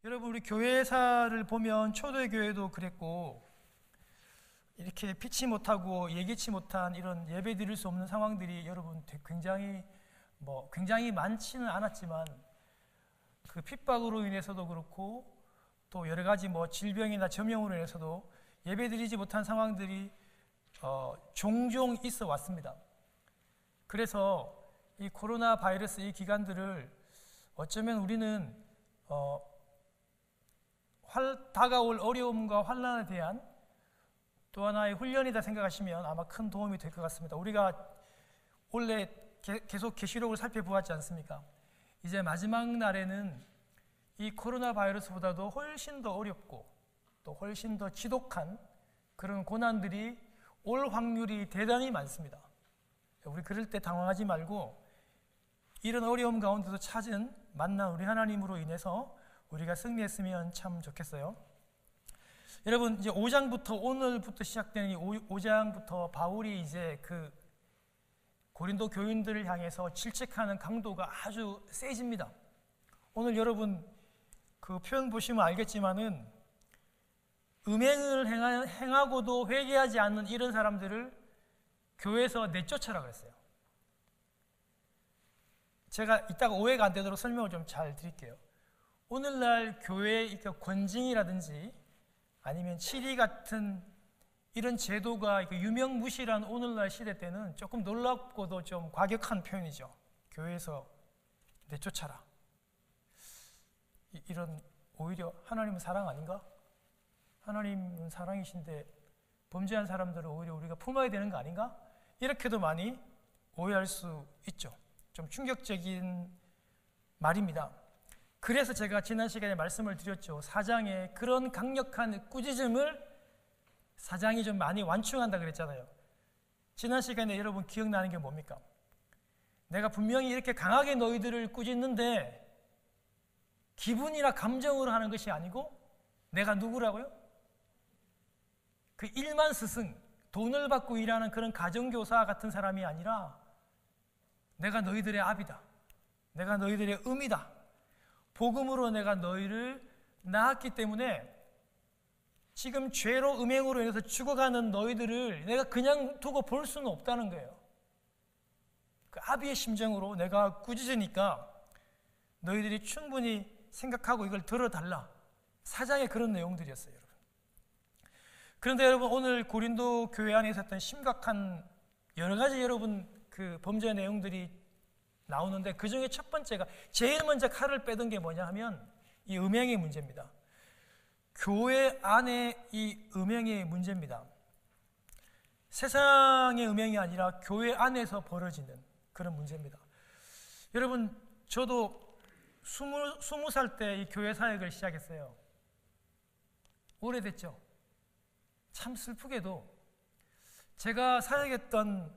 여러분, 우리 교회사를 보면 초대교회도 그랬고, 이렇게 피치 못하고 예기치 못한 이런 예배 드릴 수 없는 상황들이 여러분 굉장히 많지는 않았지만, 그 핍박으로 인해서도 그렇고 또 여러 가지 질병이나 점령으로 인해서도 예배 드리지 못한 상황들이 종종 있어 왔습니다. 그래서 이 코로나 바이러스 이 기간들을 어쩌면 우리는 다가올 어려움과 환난에 대한 또 하나의 훈련이다 생각하시면 아마 큰 도움이 될 것 같습니다. 우리가 원래 계속 계시록을 살펴보았지 않습니까? 이제 마지막 날에는 이 코로나 바이러스보다도 훨씬 더 어렵고 또 훨씬 더 지독한 그런 고난들이 올 확률이 대단히 많습니다. 우리 그럴 때 당황하지 말고 이런 어려움 가운데서 찾은 만난 우리 하나님으로 인해서 우리가 승리했으면 참 좋겠어요. 여러분, 이제 5장부터 오늘부터 시작되는 이 5장부터 바울이 이제 그 고린도 교인들을 향해서 질책하는 강도가 아주 세집니다. 오늘 여러분 그 표현 보시면 알겠지만은 음행을 행하고도 회개하지 않는 이런 사람들을 교회에서 내쫓아라 그랬어요. 제가 이따가 오해가 안 되도록 설명을 좀 잘 드릴게요. 오늘날 교회의 권징이라든지 아니면 치리 같은 이런 제도가 유명무실한 오늘날 시대 때는 조금 놀랍고도 좀 과격한 표현이죠. 교회에서 내쫓아라. 이런 오히려 하나님은 사랑 아닌가? 하나님은 사랑이신데 범죄한 사람들을 오히려 우리가 품어야 되는 거 아닌가? 이렇게도 많이 오해할 수 있죠. 좀 충격적인 말입니다. 그래서 제가 지난 시간에 말씀을 드렸죠. 4장에 그런 강력한 꾸짖음을 4장이 좀 많이 완충한다 그랬잖아요. 지난 시간에 여러분 기억나는 게 뭡니까? 내가 분명히 이렇게 강하게 너희들을 꾸짖는데 기분이나 감정으로 하는 것이 아니고 내가 누구라고요? 그 일만 스승, 돈을 받고 일하는 그런 가정교사 같은 사람이 아니라 내가 너희들의 아비다. 내가 너희들의 음이다. 복음으로 내가 너희를 낳았기 때문에 지금 죄로 음행으로 인해서 죽어가는 너희들을 내가 그냥 두고 볼 수는 없다는 거예요. 그 아비의 심정으로 내가 꾸짖으니까 너희들이 충분히 생각하고 이걸 들어달라. 4장에 그런 내용들이었어요, 여러분. 그런데 여러분 오늘 고린도 교회 안에 있었던 심각한 여러 가지 여러분 그 범죄 내용들이 나오는데 그 중에 첫 번째가 제일 먼저 칼을 빼던 게 뭐냐 하면 이 음행의 문제입니다. 교회 안에 이 음행의 문제입니다. 세상의 음행이 아니라 교회 안에서 벌어지는 그런 문제입니다. 여러분, 저도 20살 때 이 교회 사역을 시작했어요. 오래됐죠? 참 슬프게도 제가 사역했던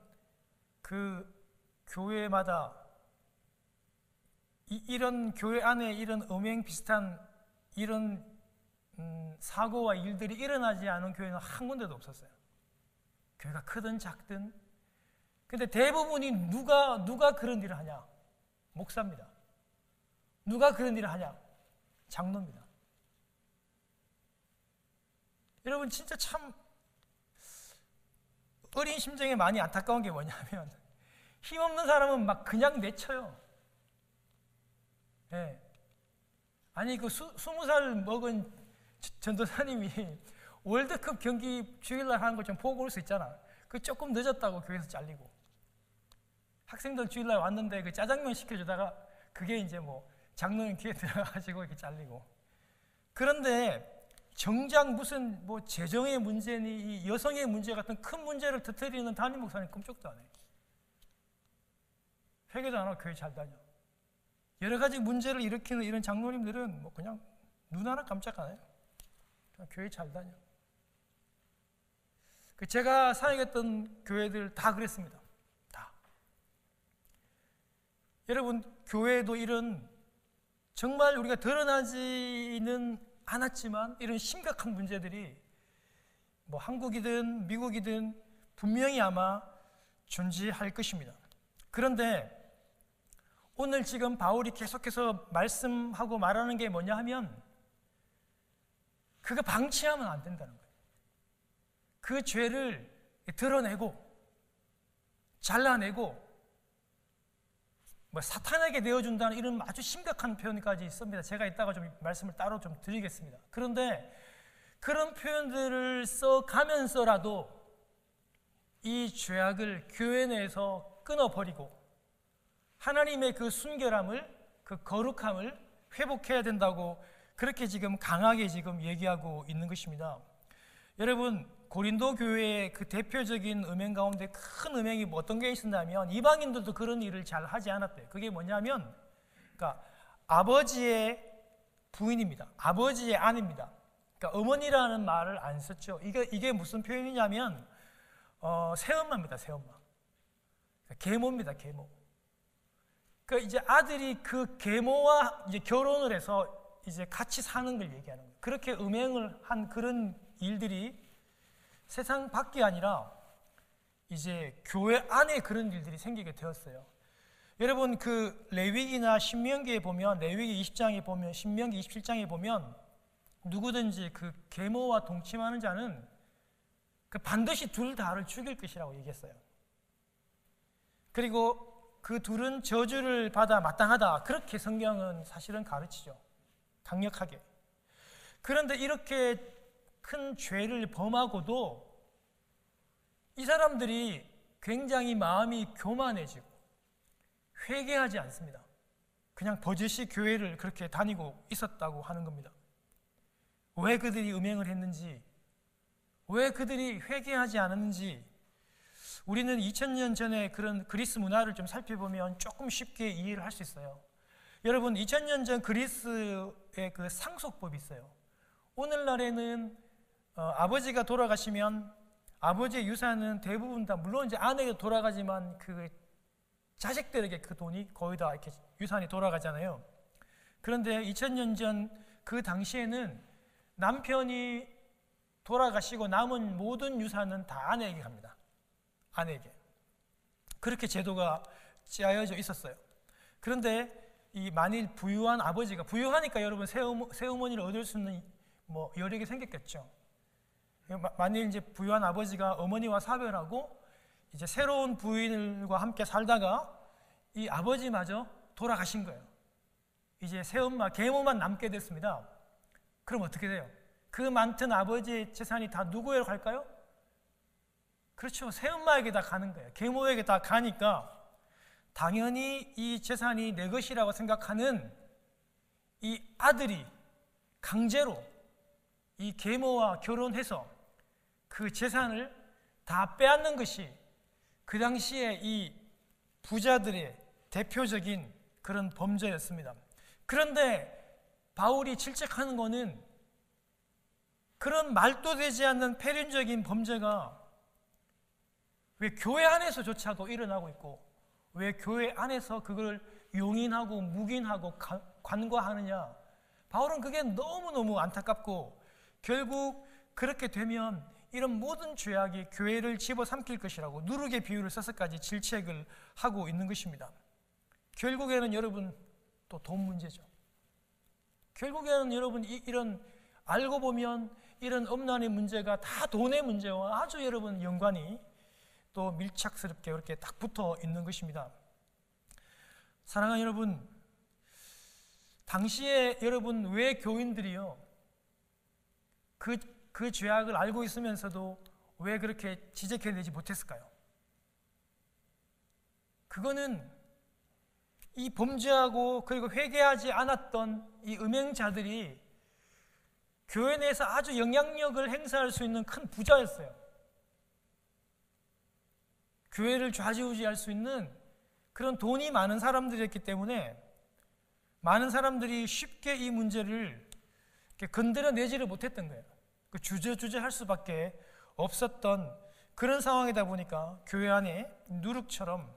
그 교회마다 이런 교회 안에 이런 음행 비슷한 이런 사고와 일들이 일어나지 않은 교회는 한 군데도 없었어요. 교회가 크든 작든. 근데 대부분이 누가 그런 일을 하냐? 목사입니다. 누가 그런 일을 하냐? 장로입니다. 여러분 진짜 참 어린 심정에 많이 안타까운 게 뭐냐면 힘없는 사람은 막 그냥 내쳐요. 네. 아니 그 20살 먹은 전도사님이 월드컵 경기 주일날 하는 걸 좀 보고 올 수 있잖아. 그 조금 늦었다고 교회에서 잘리고 학생들 주일날 왔는데 그 짜장면 시켜주다가 그게 이제 장로님 귀에 들어가가지고 이렇게 잘리고. 그런데 정작 무슨 재정의 문제니 이 여성의 문제 같은 큰 문제를 터뜨리는 담임 목사님 꿈쩍도 안 해. 회개도 안 하고 교회 잘 다녀. 여러 가지 문제를 일으키는 이런 장로님들은 그냥 눈 하나 깜짝 안 해요. 그냥 교회 잘 다녀. 제가 사역했던 교회들 다 그랬습니다. 다. 여러분, 교회도 이런 정말 우리가 드러나지는 않았지만 이런 심각한 문제들이 한국이든 미국이든 분명히 아마 존재할 것입니다. 그런데 오늘 지금 바울이 계속해서 말씀하고 말하는 게 뭐냐 하면 그거 방치하면 안 된다는 거예요. 그 죄를 드러내고 잘라내고 사탄에게 내어준다는 이런 아주 심각한 표현까지 씁니다. 제가 이따가 좀 말씀을 따로 좀 드리겠습니다. 그런데 그런 표현들을 써가면서라도 이 죄악을 교회 내에서 끊어버리고 하나님의 그 순결함을, 그 거룩함을 회복해야 된다고 그렇게 지금 강하게 지금 얘기하고 있는 것입니다. 여러분, 고린도 교회의 그 대표적인 음행 가운데 큰 음행이 어떤 게 있었냐면 이방인들도 그런 일을 잘 하지 않았대요. 그게 뭐냐면 그러니까 아버지의 부인입니다. 아버지의 아내입니다. 그러니까 어머니라는 말을 안 썼죠. 이게 무슨 표현이냐면 새엄마입니다. 새엄마. 그러니까 계모입니다. 계모. 그러니까 이제 아들이 그 계모와 이제 결혼을 해서 이제 같이 사는 걸 얘기하는 거예요. 그렇게 음행을 한 그런 일들이 세상 밖이 아니라 이제 교회 안에 그런 일들이 생기게 되었어요. 여러분, 그 레위기나 신명기에 보면, 레위기 20장에 보면, 신명기 27장에 보면 누구든지 그 계모와 동침하는 자는 그 반드시 둘 다를 죽일 것이라고 얘기했어요. 그리고 그 둘은 저주를 받아 마땅하다, 그렇게 성경은 사실은 가르치죠. 강력하게. 그런데 이렇게 큰 죄를 범하고도 이 사람들이 굉장히 마음이 교만해지고 회개하지 않습니다. 그냥 버젓이 교회를 그렇게 다니고 있었다고 하는 겁니다. 왜 그들이 음행을 했는지, 왜 그들이 회개하지 않았는지 우리는 2000년 전에 그런 그리스 문화를 좀 살펴보면 조금 쉽게 이해를 할 수 있어요. 여러분, 2000년 전 그리스의 그 상속법이 있어요. 오늘날에는 아버지가 돌아가시면 아버지의 유산은 대부분 다, 물론 이제 아내가 돌아가지만 그 자식들에게 그 돈이 거의 다 이렇게 유산이 돌아가잖아요. 그런데 2000년 전 그 당시에는 남편이 돌아가시고 남은 모든 유산은 다 아내에게 갑니다. 아내에게. 그렇게 제도가 짜여져 있었어요. 그런데 이 만일 부유한 아버지가, 부유하니까 여러분 새어머니를 얻을 수 있는 여력이 생겼겠죠. 만일 이제 부유한 아버지가 어머니와 사별하고 이제 새로운 부인과 함께 살다가 이 아버지마저 돌아가신 거예요. 이제 새엄마, 계모만 남게 됐습니다. 그럼 어떻게 돼요? 그 많던 아버지의 재산이 다 누구에게 갈까요? 그렇죠. 새엄마에게 다 가는 거예요. 계모에게 다 가니까 당연히 이 재산이 내 것이라고 생각하는 이 아들이 강제로 이 계모와 결혼해서 그 재산을 다 빼앗는 것이 그 당시에 이 부자들의 대표적인 그런 범죄였습니다. 그런데 바울이 질책하는 것은 그런 말도 되지 않는 폐륜적인 범죄가 왜 교회 안에서조차도 일어나고 있고 왜 교회 안에서 그걸 용인하고 묵인하고 관과하느냐. 바울은 그게 너무너무 안타깝고 결국 그렇게 되면 이런 모든 죄악이 교회를 집어삼킬 것이라고 누룩의 비유를 써서까지 질책을 하고 있는 것입니다. 결국에는 여러분 또 돈 문제죠. 결국에는 여러분 이런 알고 보면 이런 음란의 문제가 다 돈의 문제와 아주 여러분 연관이 또 밀착스럽게 이렇게 딱 붙어 있는 것입니다. 사랑하는 여러분, 당시에 여러분 왜 교인들이요 그 죄악을 알고 있으면서도 왜 그렇게 지적해내지 못했을까요? 그거는 이 범죄하고 그리고 회개하지 않았던 이 음행자들이 교회 내에서 아주 영향력을 행사할 수 있는 큰 부자였어요. 교회를 좌지우지할 수 있는 그런 돈이 많은 사람들이었기 때문에 많은 사람들이 쉽게 이 문제를 이렇게 건드려내지를 못했던 거예요. 그 주저주저할 수밖에 없었던 그런 상황이다 보니까 교회 안에 누룩처럼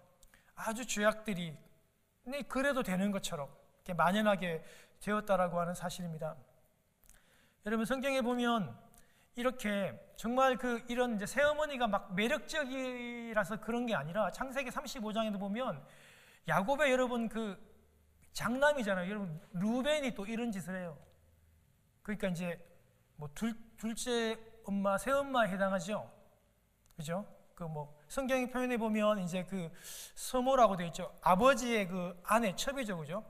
아주 죄악들이 그래도 되는 것처럼 이렇게 만연하게 되었다라고 하는 사실입니다. 여러분, 성경에 보면 이렇게 정말 이런 이제 새어머니가 막 매력적이라서 그런 게 아니라 창세기 35장에도 보면 야곱의 여러분 그 장남이잖아요. 여러분 루벤이 또 이런 짓을 해요. 그러니까 이제 뭐 둘째 엄마, 새엄마에 해당하죠. 그죠? 그 뭐 성경의 표현에 보면 이제 그 서모라고 되어 있죠. 아버지의 그 아내, 첩이죠, 그죠?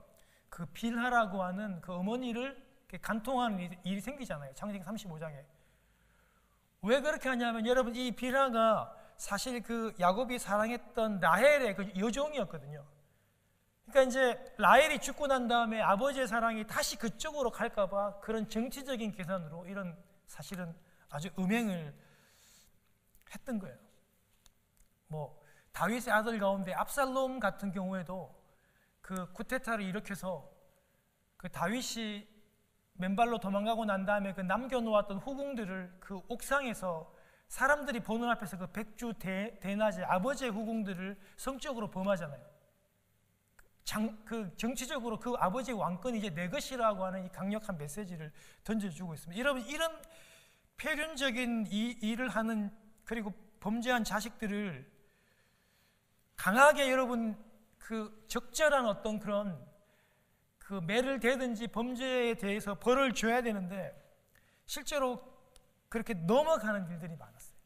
그 빌하라고 하는 그 어머니를 간통하는 일이 생기잖아요. 창세기 35장에. 왜 그렇게 하냐면 여러분, 이 빌하가 사실 그 야곱이 사랑했던 라헬의 그 여종이었거든요. 그러니까 이제 라헬이 죽고 난 다음에 아버지의 사랑이 다시 그쪽으로 갈까봐 그런 정치적인 계산으로 이런 사실은 아주 음행을 했던 거예요. 뭐 다윗의 아들 가운데 압살롬 같은 경우에도 그 쿠데타를 일으켜서 그 다윗이 맨발로 도망가고 난 다음에 그 남겨놓았던 후궁들을 그 옥상에서 사람들이 보는 앞에서 그 백주 대낮에 아버지의 후궁들을 성적으로 범하잖아요. 그 정치적으로 그 아버지의 왕권이 이제 내 것이라고 하는 이 강력한 메시지를 던져주고 있습니다. 여러분, 이런 폐륜적인 일을 하는, 그리고 범죄한 자식들을 강하게 여러분 그 적절한 어떤 그런 그 매를 대든지 범죄에 대해서 벌을 줘야 되는데 실제로 그렇게 넘어가는 일들이 많았어요.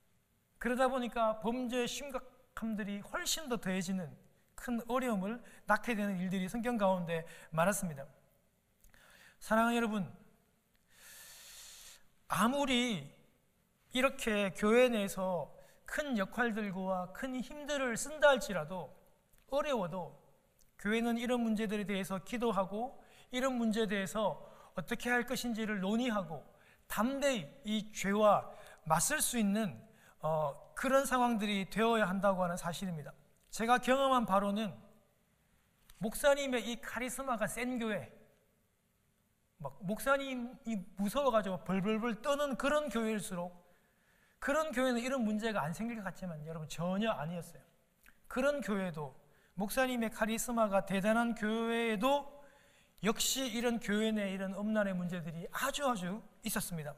그러다 보니까 범죄의 심각함들이 훨씬 더 더해지는 큰 어려움을 낳게 되는 일들이 성경 가운데 많았습니다. 사랑하는 여러분, 아무리 이렇게 교회 내에서 큰 역할들과 큰 힘들을 쓴다 할지라도 어려워도 교회는 이런 문제들에 대해서 기도하고 이런 문제에 대해서 어떻게 할 것인지를 논의하고 담대히 이 죄와 맞설 수 있는 그런 상황들이 되어야 한다고 하는 사실입니다. 제가 경험한 바로는 목사님의 이 카리스마가 센 교회, 막 목사님이 무서워가지고 벌벌벌 떠는 그런 교회일수록, 그런 교회는 이런 문제가 안 생길 것 같지만 여러분 전혀 아니었어요. 그런 교회도, 목사님의 카리스마가 대단한 교회에도 역시 이런 교회 내 이런 음란의 문제들이 아주 있었습니다.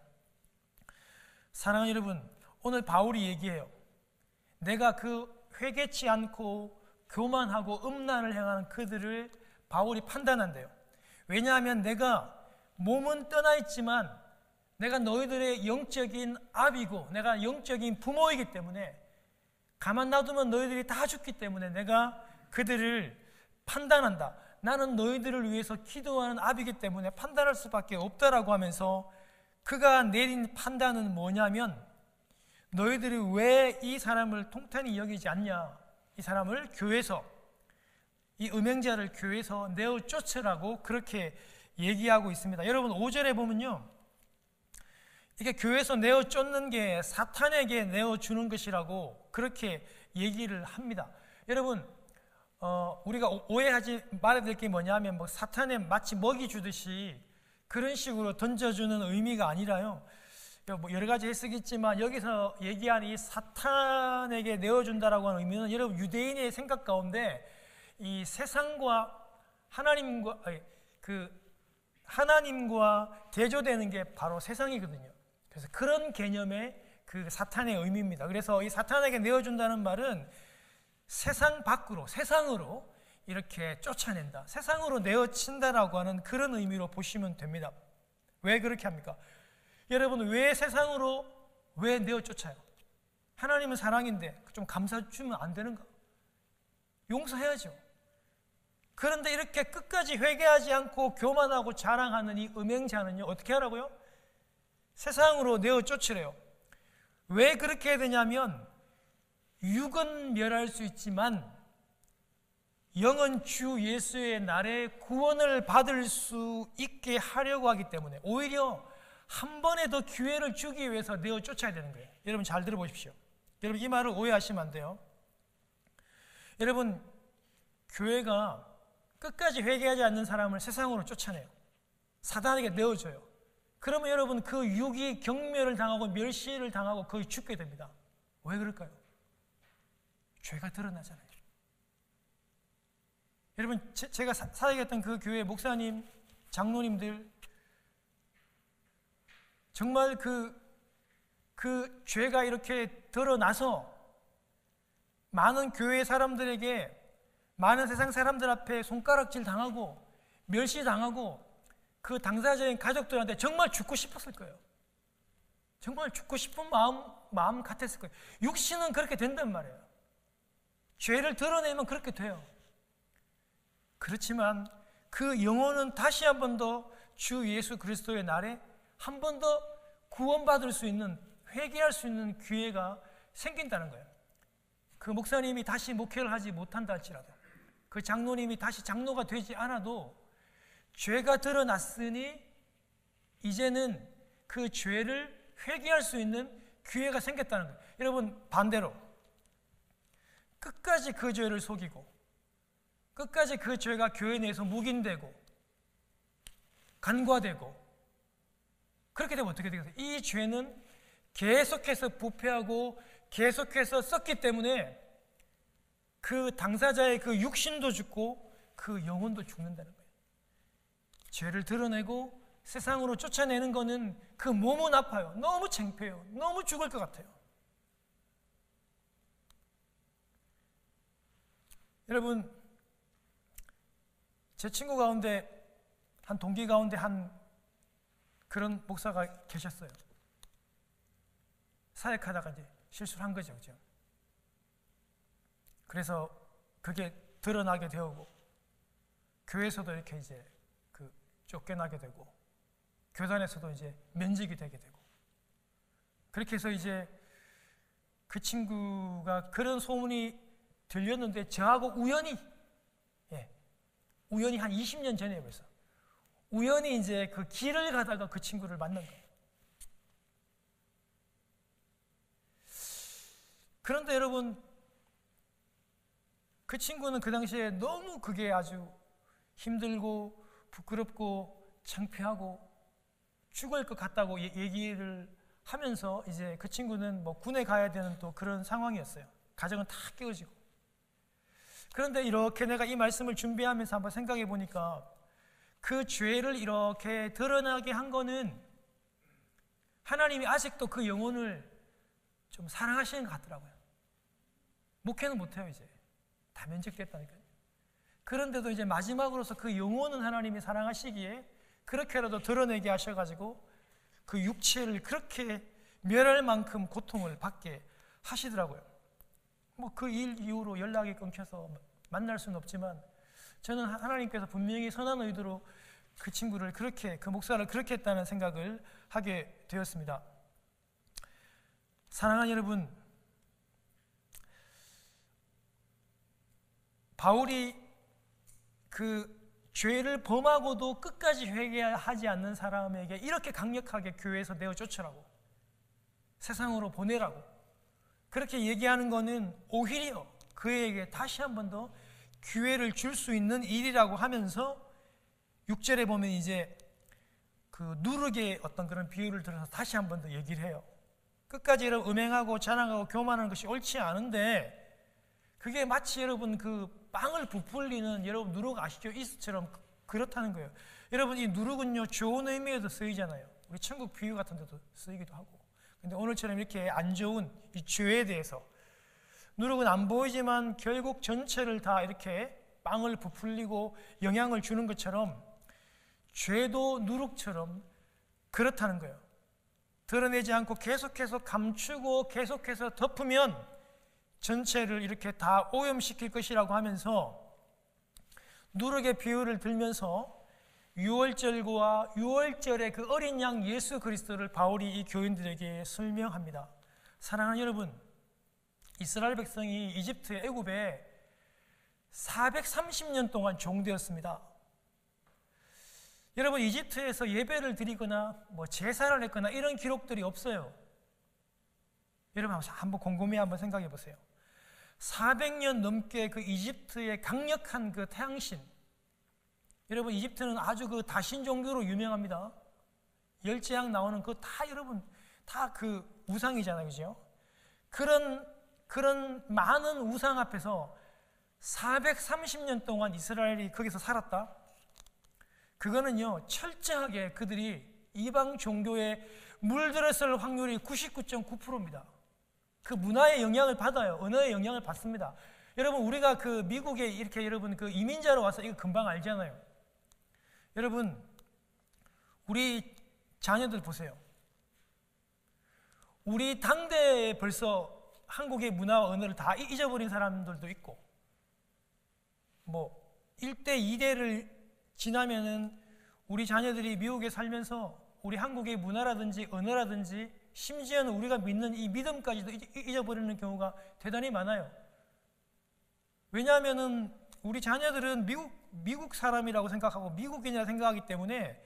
사랑하는 여러분, 오늘 바울이 얘기해요. 내가 그 회개치 않고 교만하고 음란을 행하는 그들을 바울이 판단한대요. 왜냐하면 내가 몸은 떠나 있지만 내가 너희들의 영적인 아비고 내가 영적인 부모이기 때문에 가만 놔두면 너희들이 다 죽기 때문에 내가 그들을 판단한다. 나는 너희들을 위해서 기도하는 아비이기 때문에 판단할 수밖에 없다라고 하면서 그가 내린 판단은 뭐냐면 너희들이 왜 이 사람을 통탄히 여기지 않냐, 이 사람을 교회에서, 이 음행자를 교회에서 내어 쫓으라고 그렇게 얘기하고 있습니다. 여러분 5절에 보면요, 이게 교회에서 내어 쫓는 게 사탄에게 내어주는 것이라고 그렇게 얘기를 합니다. 여러분 우리가 오해하지 말아야 될 게 뭐냐면 뭐 사탄에 마치 먹이 주듯이 그런 식으로 던져주는 의미가 아니라요, 뭐 여러 가지 해석이 있지만 여기서 얘기하는 이 사탄에게 내어준다라고 하는 의미는 여러분 유대인의 생각 가운데 이 세상과 하나님과 대조되는 게 바로 세상이거든요. 그래서 그런 개념의 그 사탄의 의미입니다. 그래서 이 사탄에게 내어준다는 말은 세상 밖으로, 세상으로 이렇게 쫓아낸다, 세상으로 내어친다라고 하는 그런 의미로 보시면 됩니다. 왜 그렇게 합니까? 여러분 왜 세상으로 왜 내어쫓아요? 하나님은 사랑인데 좀 감사 주면 안 되는가? 용서해야죠. 그런데 이렇게 끝까지 회개하지 않고 교만하고 자랑하는 이 음행자는요 어떻게 하라고요? 세상으로 내어쫓으래요. 왜 그렇게 해야 되냐면 육은 멸할 수 있지만 영은 주 예수의 날에 구원을 받을 수 있게 하려고 하기 때문에 오히려 한 번에 더 기회를 주기 위해서 내어 쫓아야 되는 거예요. 여러분 잘 들어보십시오. 여러분 이 말을 오해하시면 안 돼요. 여러분 교회가 끝까지 회개하지 않는 사람을 세상으로 쫓아내요. 사단에게 내어줘요. 그러면 여러분 그 육이 경멸을 당하고 멸시를 당하고 거의 죽게 됩니다. 왜 그럴까요? 죄가 드러나잖아요. 여러분 제가 사역했던 그 교회 목사님, 장로님들 정말 그 죄가 이렇게 드러나서 많은 교회 사람들에게, 많은 세상 사람들 앞에 손가락질 당하고 멸시당하고 그 당사자인 가족들한테 정말 죽고 싶었을 거예요. 정말 죽고 싶은 마음 같았을 거예요. 육신은 그렇게 된단 말이에요. 죄를 드러내면 그렇게 돼요. 그렇지만 그 영혼은 다시 한 번 더 주 예수 그리스도의 날에 한 번 더 구원받을 수 있는, 회개할 수 있는 기회가 생긴다는 거예요. 그 목사님이 다시 목회를 하지 못한다 할지라도, 그 장로님이 다시 장로가 되지 않아도 죄가 드러났으니 이제는 그 죄를 회개할 수 있는 기회가 생겼다는 거예요. 여러분, 반대로 끝까지 그 죄를 속이고 끝까지 그 죄가 교회 내에서 묵인되고 간과되고 그렇게 되면 어떻게 되겠어요? 이 죄는 계속해서 부패하고 계속해서 썩기 때문에 그 당사자의 그 육신도 죽고 그 영혼도 죽는다는 거예요. 죄를 드러내고 세상으로 쫓아내는 거는 그 몸은 아파요. 너무 창피해요. 너무 죽을 것 같아요. 여러분, 제 친구 가운데, 한 동기 가운데 한 그런 목사가 계셨어요. 사역하다가 이제 실수를 한 거죠. 그죠? 그래서 그게 드러나게 되고, 교회에서도 이렇게 이제 쫓겨나게 되고, 교단에서도 이제 면직이 되게 되고, 그렇게 해서 이제 그 친구가 그런 소문이 들렸는데 저하고 우연히 한 20년 전에 벌써 우연히 이제 그 길을 가다가 그 친구를 만난 거예요. 그런데 여러분, 그 친구는 그 당시에 너무 그게 아주 힘들고 부끄럽고 창피하고 죽을 것 같다고 얘기를 하면서 이제 그 친구는 뭐 군에 가야 되는 또 그런 상황이었어요. 가정은 다 깨어지고. 그런데 이렇게 내가 이 말씀을 준비하면서 한번 생각해 보니까 그 죄를 이렇게 드러나게 한 거는 하나님이 아직도 그 영혼을 좀 사랑하시는 것 같더라고요. 목회는 못해요. 이제 다 면직됐다니까요. 그런데도 이제 마지막으로서 그 영혼은 하나님이 사랑하시기에 그렇게라도 드러내게 하셔가지고 그 육체를 그렇게 멸할 만큼 고통을 받게 하시더라고요. 뭐 그 일 이후로 연락이 끊겨서 만날 수는 없지만 저는 하나님께서 분명히 선한 의도로 그 친구를 그렇게, 그 목사를 그렇게 했다는 생각을 하게 되었습니다. 사랑하는 여러분, 바울이 그 죄를 범하고도 끝까지 회개하지 않는 사람에게 이렇게 강력하게 교회에서 내어 쫓으라고, 세상으로 보내라고 그렇게 얘기하는 것은 오히려 그에게 다시 한 번 더 기회를 줄 수 있는 일이라고 하면서 6절에 보면 이제 그 누룩의 어떤 그런 비유를 들어서 다시 한 번 더 얘기를 해요. 끝까지 여러분 음행하고 자랑하고 교만하는 것이 옳지 않은데 그게 마치 여러분 그 빵을 부풀리는 여러분 누룩 아시죠? 이스트처럼 그렇다는 거예요. 여러분 이 누룩은요 좋은 의미에도 쓰이잖아요. 우리 천국 비유 같은 데도 쓰이기도 하고. 근데 오늘처럼 이렇게 안 좋은 이 죄에 대해서 누룩은 안 보이지만 결국 전체를 다 이렇게 빵을 부풀리고 영향을 주는 것처럼 죄도 누룩처럼 그렇다는 거예요. 드러내지 않고 계속해서 감추고 계속해서 덮으면 전체를 이렇게 다 오염시킬 것이라고 하면서 누룩의 비유를 들면서 유월절과 유월절의 그 어린 양 예수 그리스도를 바울이 이 교인들에게 설명합니다. 사랑하는 여러분, 이스라엘 백성이 이집트의 애굽에 430년 동안 종되었습니다. 여러분 이집트에서 예배를 드리거나 뭐 제사를 했거나 이런 기록들이 없어요. 여러분 한번 곰곰이 한번 생각해 보세요. 400년 넘게 그 이집트의 강력한 그 태양신, 여러분 이집트는 아주 그 다신 종교로 유명합니다. 열재앙 나오는 그 다 여러분 다 그 우상이잖아요, 그죠? 그런 많은 우상 앞에서 430년 동안 이스라엘이 거기서 살았다. 그거는요 철저하게 그들이 이방 종교에 물들었을 확률이 99.9%입니다. 그 문화의 영향을 받아요. 언어의 영향을 받습니다. 여러분 우리가 그 미국에 이렇게 여러분 그 이민자로 와서 이거 금방 알잖아요. 여러분 우리 자녀들 보세요. 우리 당대에 벌써 한국의 문화와 언어를 다 잊어버린 사람들도 있고, 뭐 1대 2대를 지나면은 우리 자녀들이 미국에 살면서 우리 한국의 문화라든지 언어라든지 심지어는 우리가 믿는 이 믿음까지도 잊어버리는 경우가 대단히 많아요. 왜냐하면은 우리 자녀들은 미국 사람이라고 생각하고 미국인이라 생각하기 때문에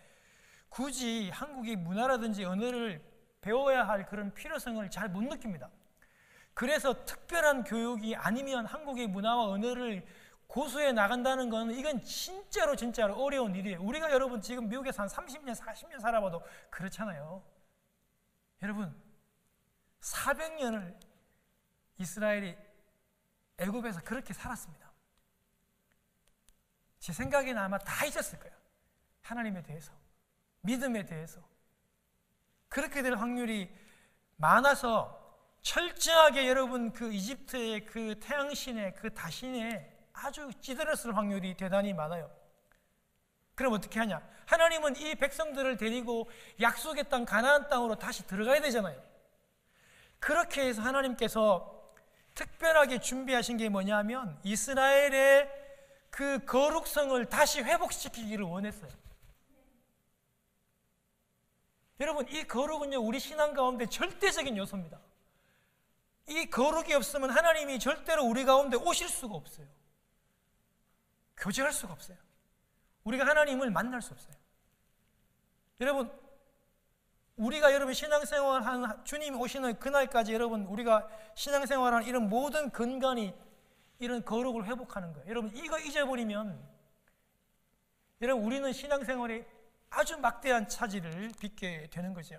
굳이 한국의 문화라든지 언어를 배워야 할 그런 필요성을 잘 못 느낍니다. 그래서 특별한 교육이 아니면 한국의 문화와 언어를 고수해 나간다는 건 이건 진짜로 어려운 일이에요. 우리가 여러분 지금 미국에서 한 30년, 40년 살아봐도 그렇잖아요. 여러분 400년을 이스라엘이 애굽에서 그렇게 살았습니다. 제 생각에는 아마 다 잊었을 거예요. 하나님에 대해서, 믿음에 대해서. 그렇게 될 확률이 많아서 철저하게 여러분 그 이집트의 그 태양신의 그 다신에 아주 찌들었을 확률이 대단히 많아요. 그럼 어떻게 하냐? 하나님은 이 백성들을 데리고 약속의 땅 가나안 땅으로 다시 들어가야 되잖아요. 그렇게 해서 하나님께서 특별하게 준비하신 게 뭐냐면 이스라엘의 그 거룩성을 다시 회복시키기를 원했어요. 여러분 이 거룩은요 우리 신앙 가운데 절대적인 요소입니다. 이 거룩이 없으면 하나님이 절대로 우리 가운데 오실 수가 없어요. 교제할 수가 없어요. 우리가 하나님을 만날 수 없어요. 여러분 우리가 여러분 신앙생활한 주님이 오시는 그날까지 여러분 우리가 신앙생활한 이런 모든 근간이 이런 거룩을 회복하는 거예요. 여러분 이거 잊어버리면 여러분 우리는 신앙생활에 아주 막대한 차질을 빚게 되는 거죠.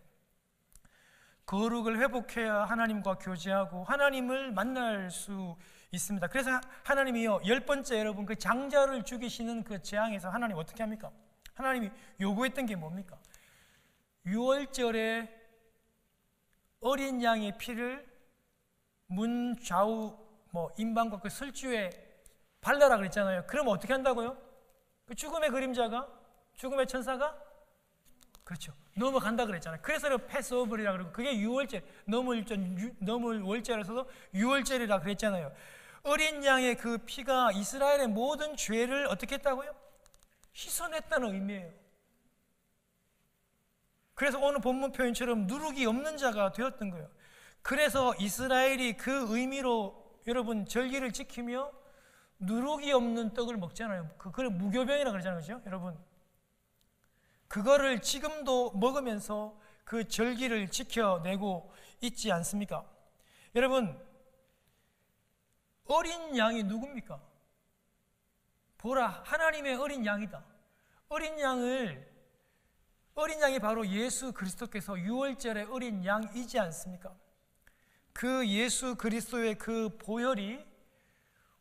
거룩을 회복해야 하나님과 교제하고 하나님을 만날 수 있습니다. 그래서 하나님이요 10번째 여러분 그 장자를 죽이시는 그 재앙에서 하나님 어떻게 합니까? 하나님이 요구했던 게 뭡니까? 6월절에 어린 양의 피를 문 좌우 임방과 그 설주에 발라라 그랬잖아요. 그럼 어떻게 한다고요? 그 죽음의 그림자가, 죽음의 천사가 그렇죠 넘어간다 그랬잖아요. 그래서 패스오버리라 그러고 그게 6월절 넘을 월절에서도 6월절이라 그랬잖아요. 어린 양의 그 피가 이스라엘의 모든 죄를 어떻게 했다고요? 씻어냈다는 의미예요. 그래서 오늘 본문 표현처럼 누룩이 없는 자가 되었던 거예요. 그래서 이스라엘이 그 의미로 여러분 절기를 지키며 누룩이 없는 떡을 먹잖아요. 그걸 무교병이라고 그러잖아요. 그렇죠? 여러분 그거를 지금도 먹으면서 그 절기를 지켜내고 있지 않습니까? 여러분 어린 양이 누굽니까? 보라 하나님의 어린 양이다. 어린 양이 바로 예수 그리스도께서 6월절의 어린 양이지 않습니까? 그 예수 그리스도의 그 보혈이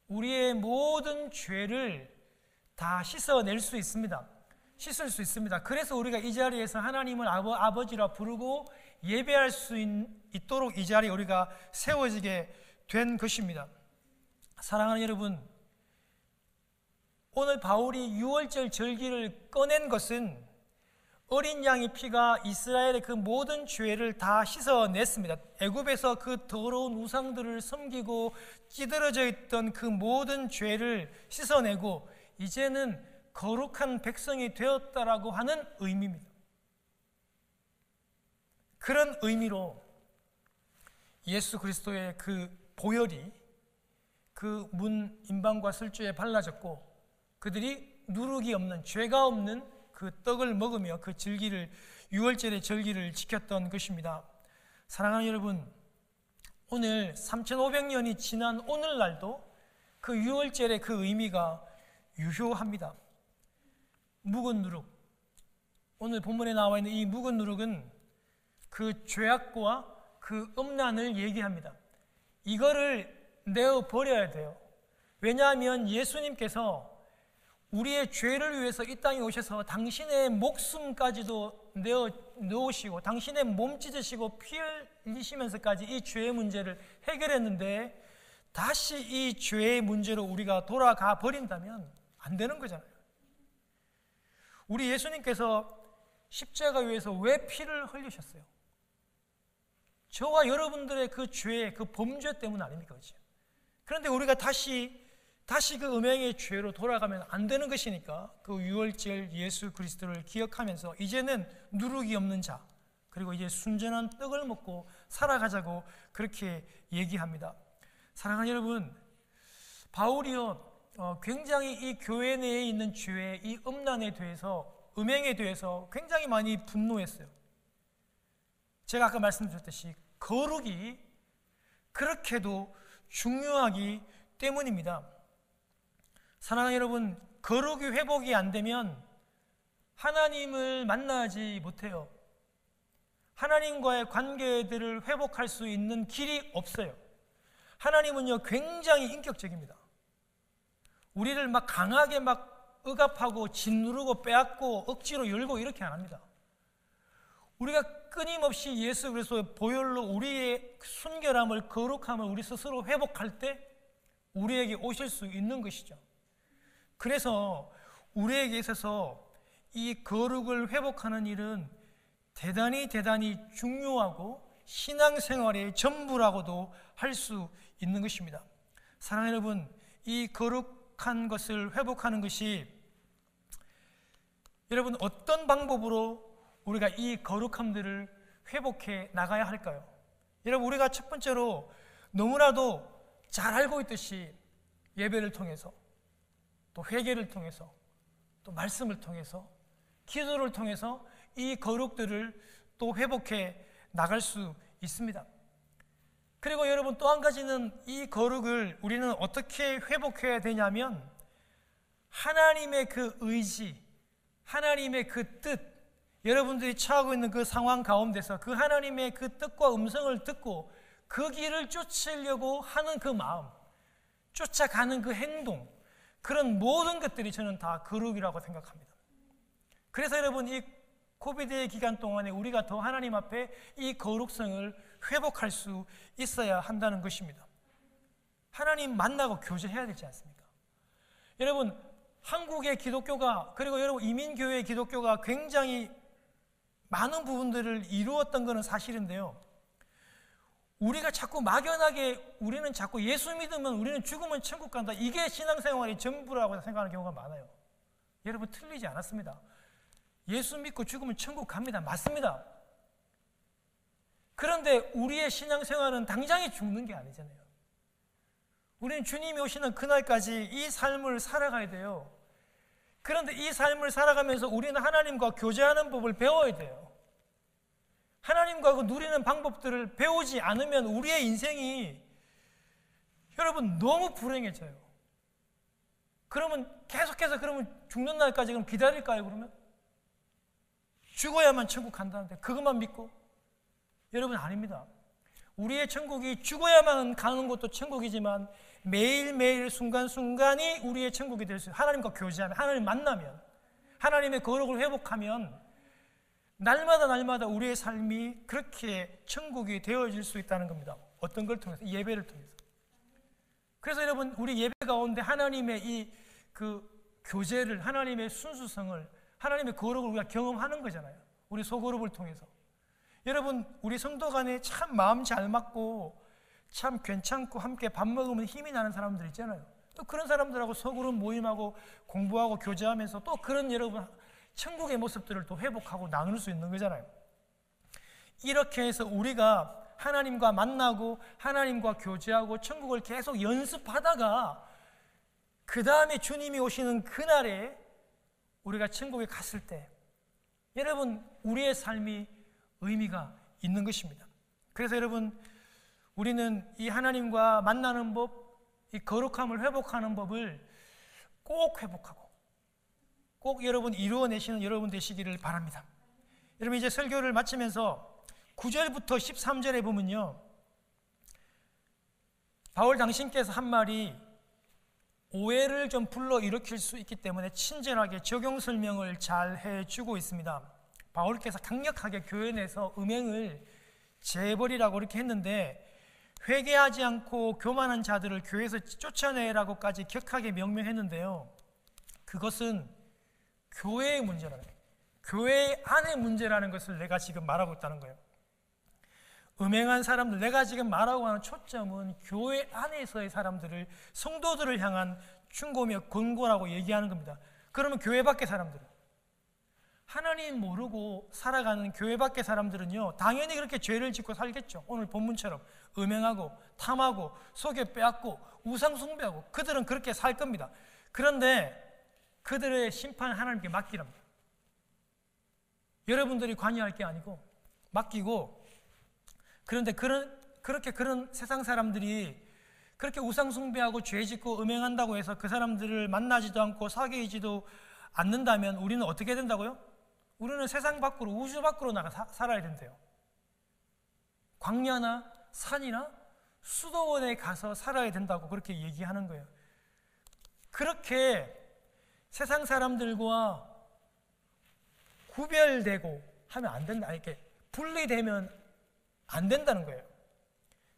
우리의 모든 죄를 다 씻어낼 수 있습니다. 씻을 수 있습니다. 그래서 우리가 이 자리에서 하나님을 아버지라 부르고 예배할 수 있도록 이 자리에 우리가 세워지게 된 것입니다. 사랑하는 여러분, 오늘 바울이 6월절 절기를 꺼낸 것은 어린 양의 피가 이스라엘의 그 모든 죄를 다 씻어냈습니다. 애굽에서 그 더러운 우상들을 섬기고 찌들어져 있던 그 모든 죄를 씻어내고 이제는 거룩한 백성이 되었다라고 하는 의미입니다. 그런 의미로 예수 그리스도의 그 보혈이 그 문 임방과 설주에 발라졌고 그들이 누룩이 없는 죄가 없는 그 떡을 먹으며 그 절기를 6월절의 절기를 지켰던 것입니다. 사랑하는 여러분, 오늘 3500년이 지난 오늘날도 그 6월절의 그 의미가 유효합니다. 묵은 누룩, 오늘 본문에 나와 있는 이 묵은 누룩은 그 죄악과 그 음란을 얘기합니다. 이거를 내어 버려야 돼요. 왜냐하면 예수님께서 우리의 죄를 위해서 이 땅에 오셔서 당신의 목숨까지도 내어 놓으시고 당신의 몸 찢으시고 피 흘리시면서까지 이 죄의 문제를 해결했는데 다시 이 죄의 문제로 우리가 돌아가 버린다면 안 되는 거잖아요. 우리 예수님께서 십자가 위에서 왜 피를 흘리셨어요? 저와 여러분들의 그 죄, 그 범죄 때문 아닙니까? 그렇죠? 그런데 우리가 다시 그 음행의 죄로 돌아가면 안 되는 것이니까 그 유월절 예수 그리스도를 기억하면서 이제는 누룩이 없는 자, 그리고 이제 순전한 떡을 먹고 살아가자고 그렇게 얘기합니다. 사랑하는 여러분, 바울이요 굉장히 이 교회 내에 있는 죄의 이 음란에 대해서, 음행에 대해서 굉장히 많이 분노했어요. 제가 아까 말씀드렸듯이 거룩이 그렇게도 중요하기 때문입니다. 사랑하는 여러분, 거룩이 회복이 안 되면 하나님을 만나지 못해요. 하나님과의 관계들을 회복할 수 있는 길이 없어요. 하나님은요 굉장히 인격적입니다. 우리를 막 강하게 막 억압하고 짓누르고 빼앗고 억지로 열고 이렇게 안 합니다. 우리가 끊임없이 예수 그리스도의 보혈로 우리의 순결함을, 거룩함을 우리 스스로 회복할 때 우리에게 오실 수 있는 것이죠. 그래서 우리에게 있어서 이 거룩을 회복하는 일은 대단히 중요하고 신앙생활의 전부라고도 할 수 있는 것입니다. 사랑하는 여러분, 이 거룩한 것을 회복하는 것이 여러분 어떤 방법으로 우리가 이 거룩함들을 회복해 나가야 할까요? 여러분, 우리가 첫 번째로 너무나도 잘 알고 있듯이 예배를 통해서, 또 회개를 통해서, 또 말씀을 통해서, 기도를 통해서 이 거룩들을 또 회복해 나갈 수 있습니다. 그리고 여러분, 또 한 가지는 이 거룩을 우리는 어떻게 회복해야 되냐면 하나님의 그 의지, 하나님의 그 뜻, 여러분들이 처하고 있는 그 상황 가운데서 그 하나님의 그 뜻과 음성을 듣고 그 길을 쫓으려고 하는 그 마음, 쫓아가는 그 행동, 그런 모든 것들이 저는 다 거룩이라고 생각합니다. 그래서 여러분, 이 코비드의 기간 동안에 우리가 더 하나님 앞에 이 거룩성을 회복할 수 있어야 한다는 것입니다. 하나님 만나고 교제해야 되지 않습니까? 여러분, 한국의 기독교가, 그리고 여러분 이민교회의 기독교가 굉장히 많은 부분들을 이루었던 것은 사실인데요, 우리가 자꾸 막연하게 우리는 자꾸 예수 믿으면 우리는 죽으면 천국 간다, 이게 신앙생활의 전부라고 생각하는 경우가 많아요. 여러분, 틀리지 않았습니다. 예수 믿고 죽으면 천국 갑니다. 맞습니다. 그런데 우리의 신앙생활은 당장에 죽는 게 아니잖아요. 우리는 주님이 오시는 그날까지 이 삶을 살아가야 돼요. 그런데 이 삶을 살아가면서 우리는 하나님과 교제하는 법을 배워야 돼요. 하나님과 그 누리는 방법들을 배우지 않으면 우리의 인생이 여러분 너무 불행해져요. 그러면 계속해서 그러면 죽는 날까지 그럼 기다릴까요? 그러면 죽어야만 천국 간다는데 그것만 믿고? 여러분, 아닙니다. 우리의 천국이 죽어야만 가는 것도 천국이지만 매일매일 순간순간이 우리의 천국이 될 수 있어요. 하나님과 교제하면, 하나님 만나면, 하나님의 거룩을 회복하면 날마다 우리의 삶이 그렇게 천국이 되어질 수 있다는 겁니다. 어떤 걸 통해서? 예배를 통해서. 그래서 여러분, 우리 예배 가운데 하나님의 이 그 교제를, 하나님의 순수성을, 하나님의 거룩을 우리가 경험하는 거잖아요. 우리 소그룹을 통해서. 여러분, 우리 성도 간에 참 마음 잘 맞고 참 괜찮고 함께 밥 먹으면 힘이 나는 사람들 있잖아요. 또 그런 사람들하고 소그룹 모임하고 공부하고 교제하면서 또 그런 여러분 천국의 모습들을 또 회복하고 나눌 수 있는 거잖아요. 이렇게 해서 우리가 하나님과 만나고 하나님과 교제하고 천국을 계속 연습하다가 그 다음에 주님이 오시는 그날에 우리가 천국에 갔을 때 여러분, 우리의 삶이 의미가 있는 것입니다. 그래서 여러분, 우리는 이 하나님과 만나는 법, 이 거룩함을 회복하는 법을 꼭 회복하고 꼭 여러분 이루어내시는 여러분 되시기를 바랍니다. 여러분, 이제 설교를 마치면서 9절부터 13절에 보면요, 바울 당신께서 한 말이 오해를 좀 불러일으킬 수 있기 때문에 친절하게 적용 설명을 잘 해주고 있습니다. 바울께서 강력하게 교회 내에서 음행을 재버리라고 이렇게 했는데 회개하지 않고 교만한 자들을 교회에서 쫓아내라고까지 격하게 명명했는데요, 그것은 교회의 문제라는 거예요. 교회 안의 문제라는 것을 내가 지금 말하고 있다는 거예요. 음행한 사람들, 내가 지금 말하고 하는 초점은 교회 안에서의 사람들을, 성도들을 향한 충고며 권고라고 얘기하는 겁니다. 그러면 교회 밖의 사람들은, 하나님 모르고 살아가는 교회 밖의 사람들은요, 당연히 그렇게 죄를 짓고 살겠죠. 오늘 본문처럼 음행하고 탐하고 속여 빼앗고 우상 숭배하고 그들은 그렇게 살 겁니다. 그런데 그들의 심판은 하나님께 맡기랍니다. 여러분들이 관여할 게 아니고 맡기고, 그런데 그런 세상 사람들이 그렇게 우상 숭배하고 죄 짓고 음행한다고 해서 그 사람들을 만나지도 않고 사귀지도 않는다면 우리는 어떻게 된다고요? 우리는 세상 밖으로, 우주 밖으로 나가 살아야 된대요. 광야나 산이나 수도원에 가서 살아야 된다고 그렇게 얘기하는 거예요. 그렇게 세상 사람들과 구별되고 하면 안 된다. 이렇게 분리되면 안 된다는 거예요.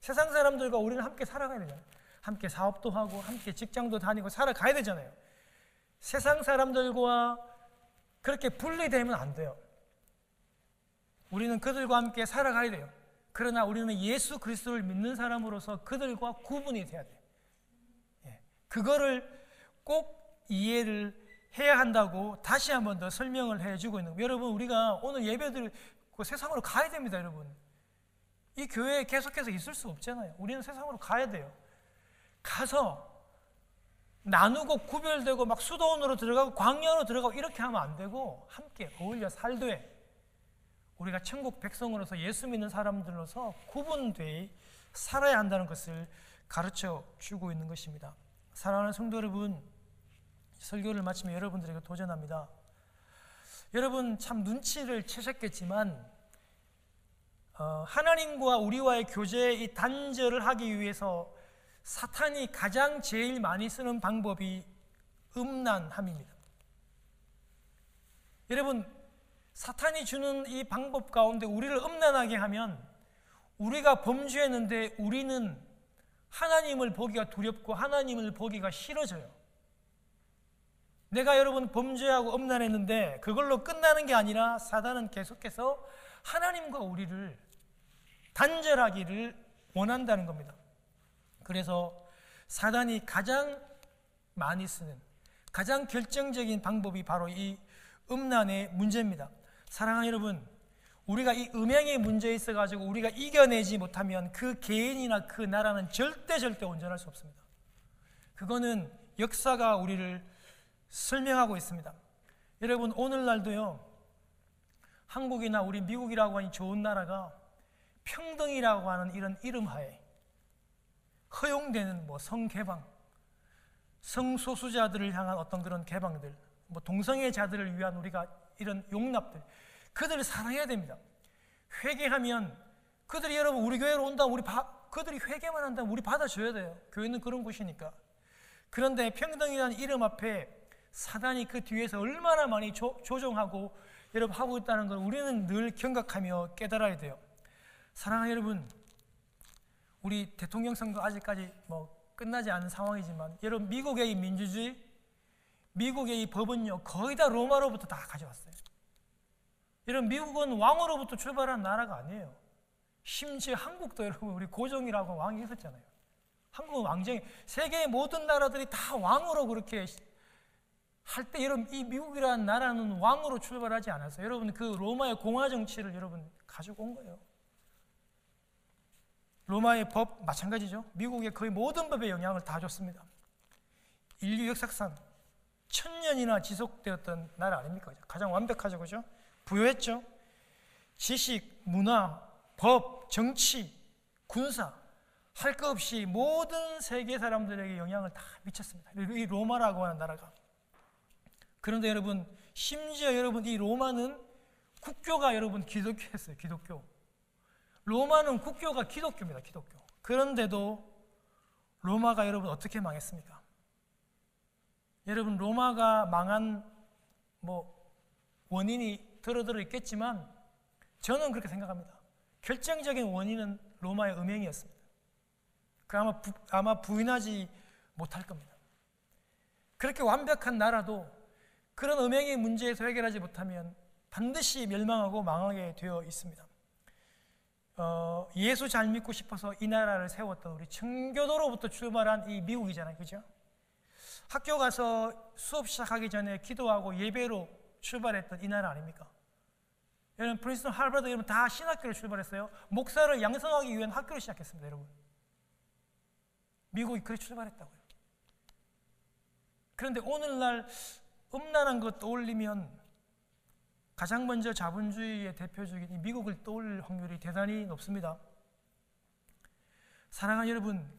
세상 사람들과 우리는 함께 살아가야 되잖아요. 함께 사업도 하고 함께 직장도 다니고 살아가야 되잖아요. 세상 사람들과 그렇게 분리되면 안 돼요. 우리는 그들과 함께 살아가야 돼요. 그러나 우리는 예수 그리스도를 믿는 사람으로서 그들과 구분이 돼야 돼요. 그거를 꼭 이해를 해야 한다고 다시 한 번 더 설명을 해주고 있는 거예요. 여러분, 우리가 오늘 예배드리고 세상으로 가야 됩니다. 여러분, 이 교회에 계속해서 있을 수 없잖아요. 우리는 세상으로 가야 돼요. 가서 나누고 구별되고 막 수도원으로 들어가고 광야로 들어가고 이렇게 하면 안 되고 함께 어울려 살되 우리가 천국 백성으로서 예수 믿는 사람들로서 구분되어 살아야 한다는 것을 가르쳐 주고 있는 것입니다. 사랑하는 성도 여러분, 설교를 마치며 여러분들에게 도전합니다. 여러분 참 눈치를 채셨겠지만 하나님과 우리와의 교제의 이 단절을 하기 위해서 사탄이 가장 제일 많이 쓰는 방법이 음란함입니다. 여러분, 사탄이 주는 이 방법 가운데 우리를 음란하게 하면 우리가 범죄했는데 우리는 하나님을 보기가 두렵고 하나님을 보기가 싫어져요. 내가 여러분 범죄하고 음란했는데 그걸로 끝나는 게 아니라 사단은 계속해서 하나님과 우리를 단절하기를 원한다는 겁니다. 그래서 사단이 가장 많이 쓰는 가장 결정적인 방법이 바로 이 음란의 문제입니다. 사랑하는 여러분, 우리가 이 음행의 문제에 있어가지고 우리가 이겨내지 못하면 그 개인이나 그 나라는 절대 온전할 수 없습니다. 그거는 역사가 우리를 설명하고 있습니다. 여러분, 오늘날도요, 한국이나 우리 미국이라고 하는 좋은 나라가 평등이라고 하는 이런 이름하에 허용되는 성개방, 성소수자들을 향한 어떤 그런 개방들, 동성애자들을 위한 우리가 이런 용납들, 그들을 사랑해야 됩니다. 회개하면 그들이 여러분 우리 교회로 온다면 그들이 회개만 한다면 우리 받아줘야 돼요. 교회는 그런 곳이니까. 그런데 평등이라는 이름 앞에 사단이 그 뒤에서 얼마나 많이 조종하고 여러분 하고 있다는 걸 우리는 늘 경각하며 깨달아야 돼요. 사랑하는 여러분, 우리 대통령 선거 아직까지 끝나지 않은 상황이지만 여러분, 미국의 이 민주주의, 미국의 이 법은요 거의 다 로마로부터 다 가져왔어요. 여러분, 미국은 왕으로부터 출발한 나라가 아니에요. 심지어 한국도 여러분 우리 고종이라고 왕이 있었잖아요. 한국은 왕정이, 세계의 모든 나라들이 다 왕으로 그렇게 할 때 여러분 이 미국이라는 나라는 왕으로 출발하지 않았어요. 여러분 그 로마의 공화 정치를 여러분 가지고 온 거예요. 로마의 법 마찬가지죠. 미국의 거의 모든 법에 영향을 다 줬습니다. 인류 역사상 1000년이나 지속되었던 나라 아닙니까? 가장 완벽하죠, 그죠? 부여했죠. 지식, 문화, 법, 정치, 군사 할 것 없이 모든 세계 사람들에게 영향을 다 미쳤습니다. 이 로마라고 하는 나라가. 그런데 여러분, 심지어 여러분 이 로마는 국교가 여러분 기독교였어요. 기독교. 로마는 국교가 기독교입니다. 기독교. 그런데도 로마가 여러분 어떻게 망했습니까? 여러분, 로마가 망한 원인이 들어 있겠지만 저는 그렇게 생각합니다. 결정적인 원인은 로마의 음행이었습니다. 아마 부인하지 못할 겁니다. 그렇게 완벽한 나라도 그런 음행의 문제에서 해결하지 못하면 반드시 멸망하고 망하게 되어 있습니다. 예수 잘 믿고 싶어서 이 나라를 세웠던 우리 청교도로부터 출발한 이 미국이잖아요, 그죠? 학교 가서 수업 시작하기 전에 기도하고 예배로 출발했던 이 나라 아닙니까? 여러분 프린스턴, 하버드 여러분 다 신학교로 출발했어요. 목사를 양성하기 위한 학교를 시작했습니다, 여러분. 미국이 그렇게 출발했다고요. 그런데 오늘날 음란한 것 떠올리면 가장 먼저 자본주의의 대표적인 이 미국을 떠올릴 확률이 대단히 높습니다. 사랑하는 여러분,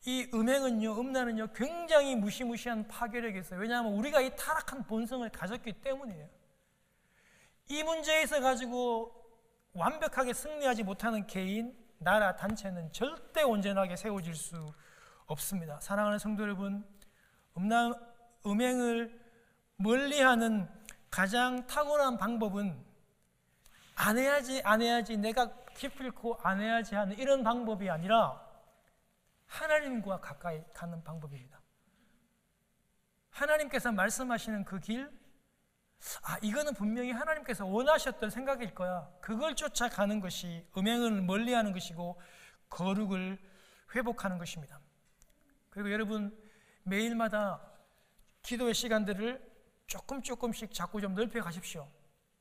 이 음행은요, 음란은요 굉장히 무시무시한 파괴력이 있어요. 왜냐하면 우리가 이 타락한 본성을 가졌기 때문이에요. 이 문제에 있어 가지고 완벽하게 승리하지 못하는 개인, 나라, 단체는 절대 온전하게 세워질 수 없습니다. 사랑하는 성도 여러분, 음행을 멀리하는 가장 탁월한 방법은 안 해야지 내가 기필코 안 해야지 하는 이런 방법이 아니라 하나님과 가까이 가는 방법입니다. 하나님께서 말씀하시는 그 길, 이거는 분명히 하나님께서 원하셨던 생각일 거야. 그걸 쫓아가는 것이 음행을 멀리하는 것이고 거룩을 회복하는 것입니다. 그리고 여러분, 매일마다 기도의 시간들을 조금씩 자꾸 좀 넓혀 가십시오.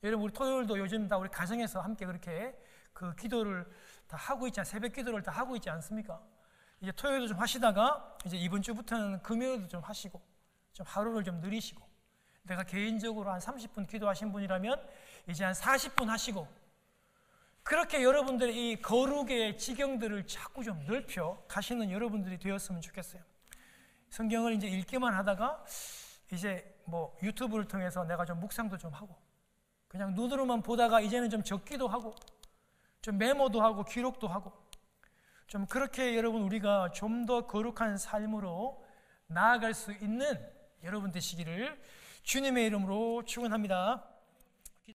여러분, 우리 토요일도 요즘 다 우리 가정에서 함께 그렇게 그 기도를 다 하고 있지 않습니까? 새벽 기도를 다 하고 있지 않습니까? 이제 토요일도 좀 하시다가 이제 이번 주부터는 금요일도 좀 하시고 좀 하루를 좀 늘리시고, 내가 개인적으로 한 30분 기도하신 분이라면 이제 한 40분 하시고, 그렇게 여러분들의 이 거룩의 지경들을 자꾸 좀 넓혀 가시는 여러분들이 되었으면 좋겠어요. 성경을 이제 읽기만 하다가 이제 뭐 유튜브를 통해서 내가 좀 묵상도 좀 하고, 그냥 눈으로만 보다가 이제는 좀 적기도 하고 좀 메모도 하고 기록도 하고, 좀 그렇게 여러분 우리가 좀 더 거룩한 삶으로 나아갈 수 있는 여러분 되시기를 주님의 이름으로 축원합니다.